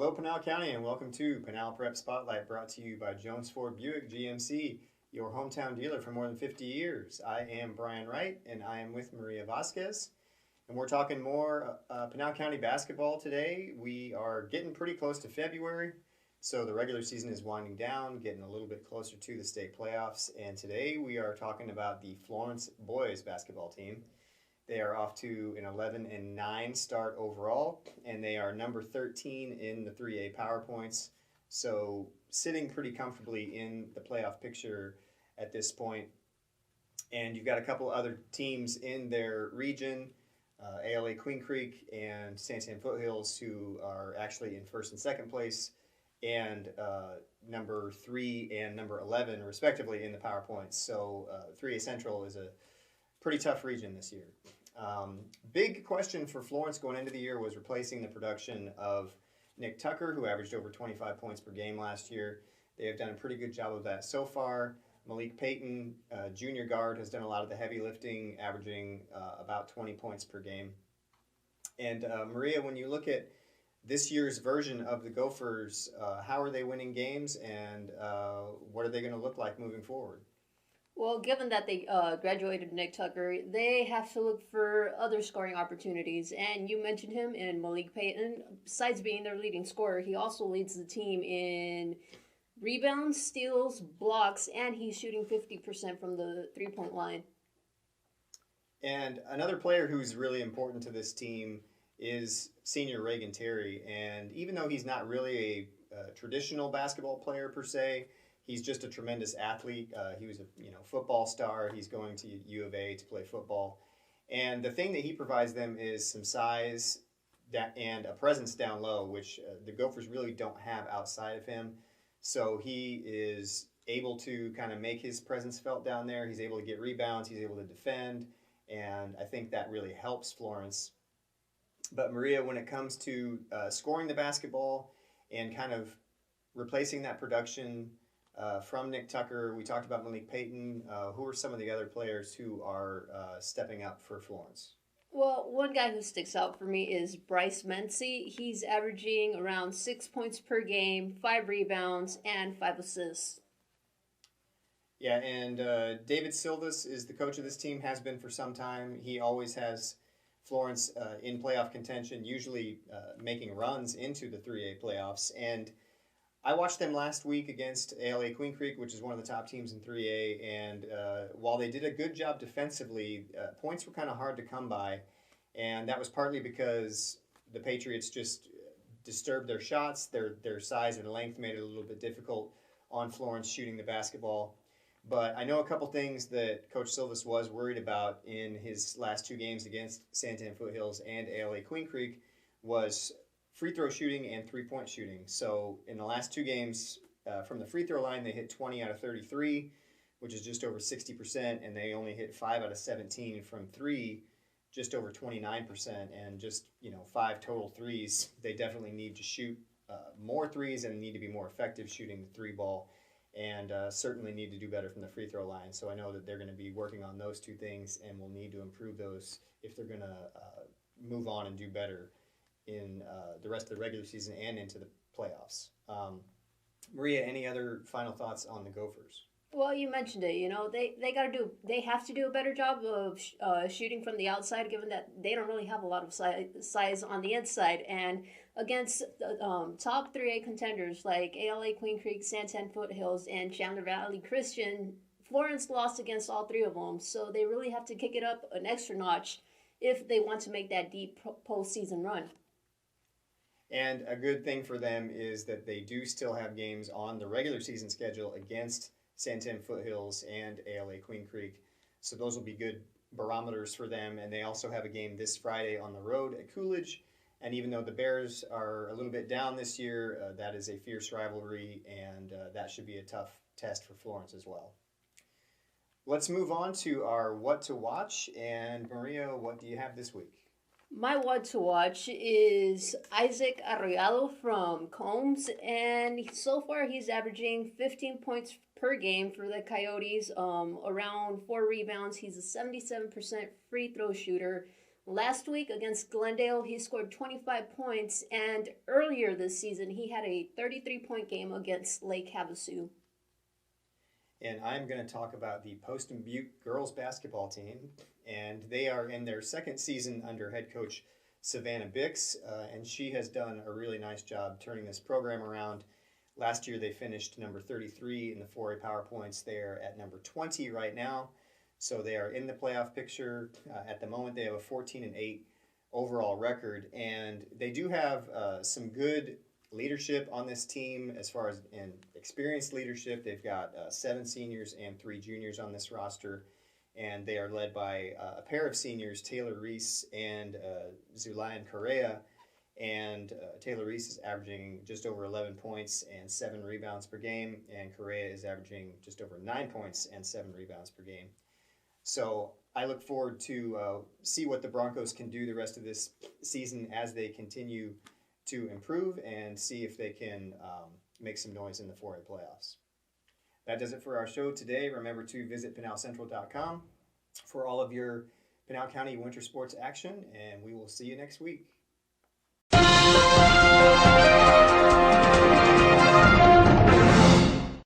Hello, Pinal County, and welcome to Pinal Prep Spotlight, brought to you by Jones Ford Buick GMC, your hometown dealer for more than 50 years. I am Brian Wright, and I am with Maria Vasquez, and we're talking more Pinal County basketball today. We are getting pretty close to February, so the regular season is winding down, getting a little bit closer to the state playoffs, and today we are talking about the Florence boys basketball team. They are off to an 11-9 start overall, and they are number 13 in the 3A Power Points, so sitting pretty comfortably in the playoff picture at this point. And you've got a couple other teams in their region, ALA Queen Creek and Santan Foothills, who are actually in first and second place, and number 3 and number 11, respectively, in the Power Points. So 3A Central is a pretty tough region this year. Big question for Florence going into the year was replacing the production of Nick Tucker, who averaged over 25 points per game last year. They have done a pretty good job of that so far. Malik Payton, junior guard, has done a lot of the heavy lifting, averaging about 20 points per game. And Maria, when you look at this year's version of the Gophers, how are they winning games, and what are they going to look like moving forward? Well, given that they graduated Nick Tucker, they have to look for other scoring opportunities. And you mentioned him in Malik Payton. Besides being their leading scorer, he also leads the team in rebounds, steals, blocks, and he's shooting 50% from the three-point line. And another player who's really important to this team is senior Reagan Terry. And even though he's not really a traditional basketball player per se, he's just a tremendous athlete. He was a football star. He's going to U of A to play football. And the thing that he provides them is some size and a presence down low, which the Gophers really don't have outside of him. So he is able to kind of make his presence felt down there. He's able to get rebounds. He's able to defend. And I think that really helps Florence. But Maria, when it comes to scoring the basketball and kind of replacing that production from Nick Tucker, we talked about Malik Payton. Who are some of the other players who are stepping up for Florence? Well, one guy who sticks out for me is Bryce Mency. He's averaging around 6 points per game, 5 rebounds, and 5 assists. Yeah, and David Silvas is the coach of this team, has been for some time. He always has Florence in playoff contention, usually making runs into the 3A playoffs. And I watched them last week against ALA Queen Creek, which is one of the top teams in 3A, and while they did a good job defensively, points were kind of hard to come by, and that was partly because the Patriots just disturbed their shots. Their size and length made it a little bit difficult on Florence shooting the basketball. But I know a couple things that Coach Silvas was worried about in his last 2 games against Santan Foothills and ALA Queen Creek was free throw shooting and three-point shooting. So in the last 2 games, from the free throw line, they hit 20 out of 33, which is just over 60%, and they only hit 5 out of 17 from 3, just over 29%, and just 5 total threes. They definitely need to shoot more threes and need to be more effective shooting the 3 ball, and certainly need to do better from the free throw line. So I know that they're going to be working on those 2 things, and will need to improve those if they're going to move on and do better in the rest of the regular season and into the playoffs. Maria, any other final thoughts on the Gophers? Well, you mentioned it. They have to do a better job of shooting from the outside, given that they don't really have a lot of size on the inside. And against top 3A contenders like ALA Queen Creek, Santan Foothills, and Chandler Valley Christian, Florence lost against all 3 of them. So they really have to kick it up an extra notch if they want to make that deep postseason run. And a good thing for them is that they do still have games on the regular season schedule against Santan Foothills and ALA Queen Creek. So those will be good barometers for them. And they also have a game this Friday on the road at Coolidge. And even though the Bears are a little bit down this year, that is a fierce rivalry, and that should be a tough test for Florence as well. Let's move on to our What to Watch. And Maria, what do you have this week? My what to watch is Isaac Arroyado from Combs, and so far he's averaging 15 points per game for the Coyotes, around 4 rebounds. He's a 77% free throw shooter Last week against Glendale, he scored 25 points, and earlier this season, he had a 33-point game against Lake Havasu. And I'm going to talk about the Poston Butte girls basketball team, and they are in their second season under head coach Savannah Bix, and she has done a really nice job turning this program around. Last year, they finished number 33 in the 4A Power Points. They are at number 20 right now. So they are in the playoff picture. At the moment, they have a 14-8 overall record, and they do have some good leadership on this team as far as in experienced leadership. They've got 7 seniors and 3 juniors on this roster, and they are led by a pair of seniors, Taylor Reese and Zulayan Correa. And Taylor Reese is averaging just over 11 points and 7 rebounds per game, and Correa is averaging just over 9 points and 7 rebounds per game. So I look forward to see what the Broncos can do the rest of this season as they continue to improve and see if they can make some noise in the 4A playoffs. That does it for our show today. Remember to visit PinalCentral.com for all of your Pinal County winter sports action, and we will see you next week.